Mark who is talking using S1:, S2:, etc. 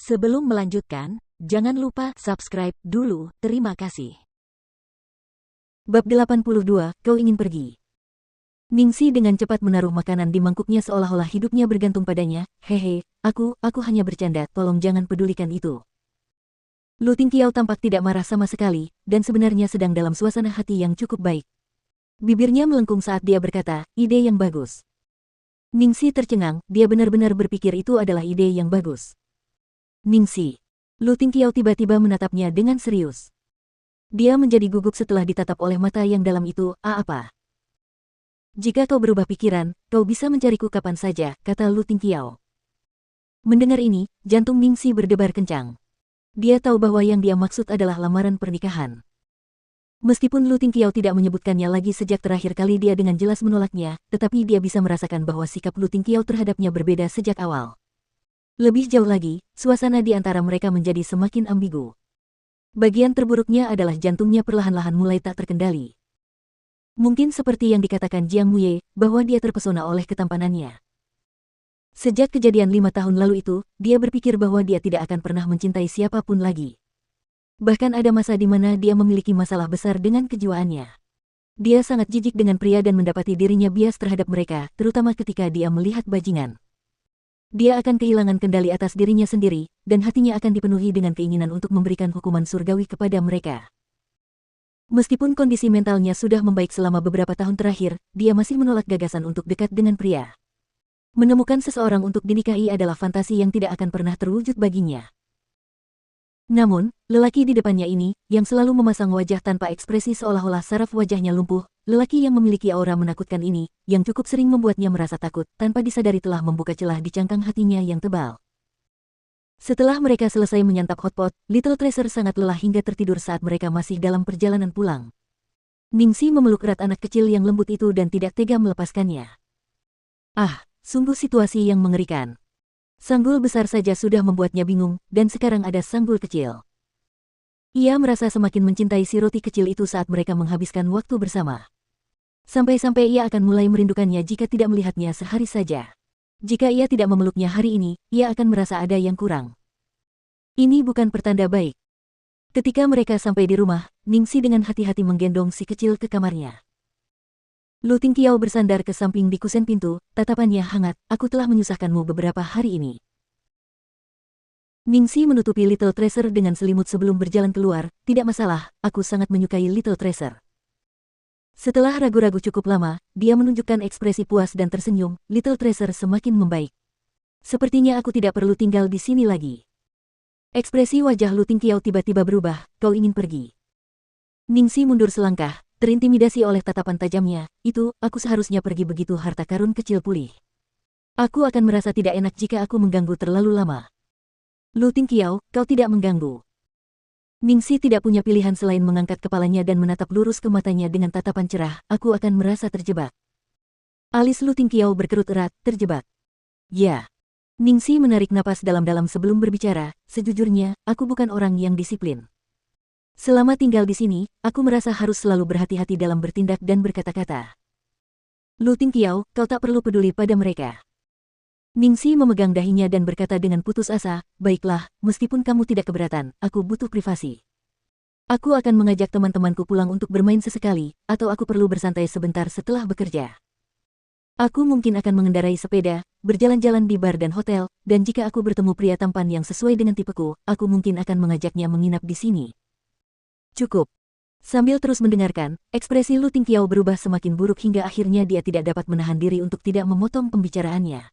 S1: Sebelum melanjutkan, jangan lupa subscribe dulu, terima kasih.
S2: Bab 82, Kau ingin pergi. Ningsi dengan cepat menaruh makanan di mangkuknya seolah-olah hidupnya bergantung padanya. Hehe, aku hanya bercanda, tolong jangan pedulikan itu. Lu Tingqiao tampak tidak marah sama sekali, dan sebenarnya sedang dalam suasana hati yang cukup baik. Bibirnya melengkung saat dia berkata, ide yang bagus. Ningsi tercengang, dia benar-benar berpikir itu adalah ide yang bagus. Ningsi. Lu Tingqiao tiba-tiba menatapnya dengan serius. Dia menjadi gugup setelah ditatap oleh mata yang dalam itu, apa? Jika kau berubah pikiran, kau bisa mencariku kapan saja, kata Lu Tingqiao. Mendengar ini, jantung Ningsi berdebar kencang. Dia tahu bahwa yang dia maksud adalah lamaran pernikahan. Meskipun Lu Tingqiao tidak menyebutkannya lagi sejak terakhir kali dia dengan jelas menolaknya, tetapi dia bisa merasakan bahwa sikap Lu Tingqiao terhadapnya berbeda sejak awal. Lebih jauh lagi, suasana di antara mereka menjadi semakin ambigu. Bagian terburuknya adalah jantungnya perlahan-lahan mulai tak terkendali. Mungkin seperti yang dikatakan Jiang Muye, bahwa dia terpesona oleh ketampanannya. Sejak kejadian 5 tahun lalu itu, dia berpikir bahwa dia tidak akan pernah mencintai siapapun lagi. Bahkan ada masa di mana dia memiliki masalah besar dengan kejiwaannya. Dia sangat jijik dengan pria dan mendapati dirinya bias terhadap mereka, terutama ketika dia melihat bajingan. Dia akan kehilangan kendali atas dirinya sendiri, dan hatinya akan dipenuhi dengan keinginan untuk memberikan hukuman surgawi kepada mereka. Meskipun kondisi mentalnya sudah membaik selama beberapa tahun terakhir, dia masih menolak gagasan untuk dekat dengan pria. Menemukan seseorang untuk dinikahi adalah fantasi yang tidak akan pernah terwujud baginya. Namun, lelaki di depannya ini, yang selalu memasang wajah tanpa ekspresi seolah-olah saraf wajahnya lumpuh, lelaki yang memiliki aura menakutkan ini, yang cukup sering membuatnya merasa takut, tanpa disadari telah membuka celah di cangkang hatinya yang tebal. Setelah mereka selesai menyantap hotpot, Little Tracer sangat lelah hingga tertidur saat mereka masih dalam perjalanan pulang. Ningsi memeluk erat anak kecil yang lembut itu dan tidak tega melepaskannya. Sungguh situasi yang mengerikan. Sanggul besar saja sudah membuatnya bingung, dan sekarang ada sanggul kecil. Ia merasa semakin mencintai si roti kecil itu saat mereka menghabiskan waktu bersama. Sampai-sampai ia akan mulai merindukannya jika tidak melihatnya sehari saja. Jika ia tidak memeluknya hari ini, ia akan merasa ada yang kurang. Ini bukan pertanda baik. Ketika mereka sampai di rumah, Ningsi dengan hati-hati menggendong si kecil ke kamarnya. Lu Tingqiao bersandar ke samping di kusen pintu, tatapannya hangat, aku telah menyusahkanmu beberapa hari ini. Ningsi menutupi Little Tracer dengan selimut sebelum berjalan keluar, tidak masalah, aku sangat menyukai Little Tracer. Setelah ragu-ragu cukup lama, dia menunjukkan ekspresi puas dan tersenyum, Little Tracer semakin membaik. Sepertinya aku tidak perlu tinggal di sini lagi. Ekspresi wajah Lu Tingqiao tiba-tiba berubah, kau ingin pergi. Ningsi mundur selangkah, terintimidasi oleh tatapan tajamnya, aku seharusnya pergi begitu harta karun kecil pulih. Aku akan merasa tidak enak jika aku mengganggu terlalu lama. Lu Tingqiao, kau tidak mengganggu. Ningsi tidak punya pilihan selain mengangkat kepalanya dan menatap lurus ke matanya dengan tatapan cerah, aku akan merasa terjebak. Alis Lu Tingqiao berkerut erat, terjebak. Ya. Ningsi menarik napas dalam-dalam sebelum berbicara, sejujurnya, aku bukan orang yang disiplin. Selama tinggal di sini, aku merasa harus selalu berhati-hati dalam bertindak dan berkata-kata. Lu Tingqiao, kau tak perlu peduli pada mereka. Ningsi memegang dahinya dan berkata dengan putus asa, baiklah, meskipun kamu tidak keberatan, aku butuh privasi. Aku akan mengajak teman-temanku pulang untuk bermain sesekali, atau aku perlu bersantai sebentar setelah bekerja. Aku mungkin akan mengendarai sepeda, berjalan-jalan di bar dan hotel, dan jika aku bertemu pria tampan yang sesuai dengan tipeku, aku mungkin akan mengajaknya menginap di sini. Cukup. Sambil terus mendengarkan, ekspresi Lu Tingqiao berubah semakin buruk hingga akhirnya dia tidak dapat menahan diri untuk tidak memotong pembicaraannya.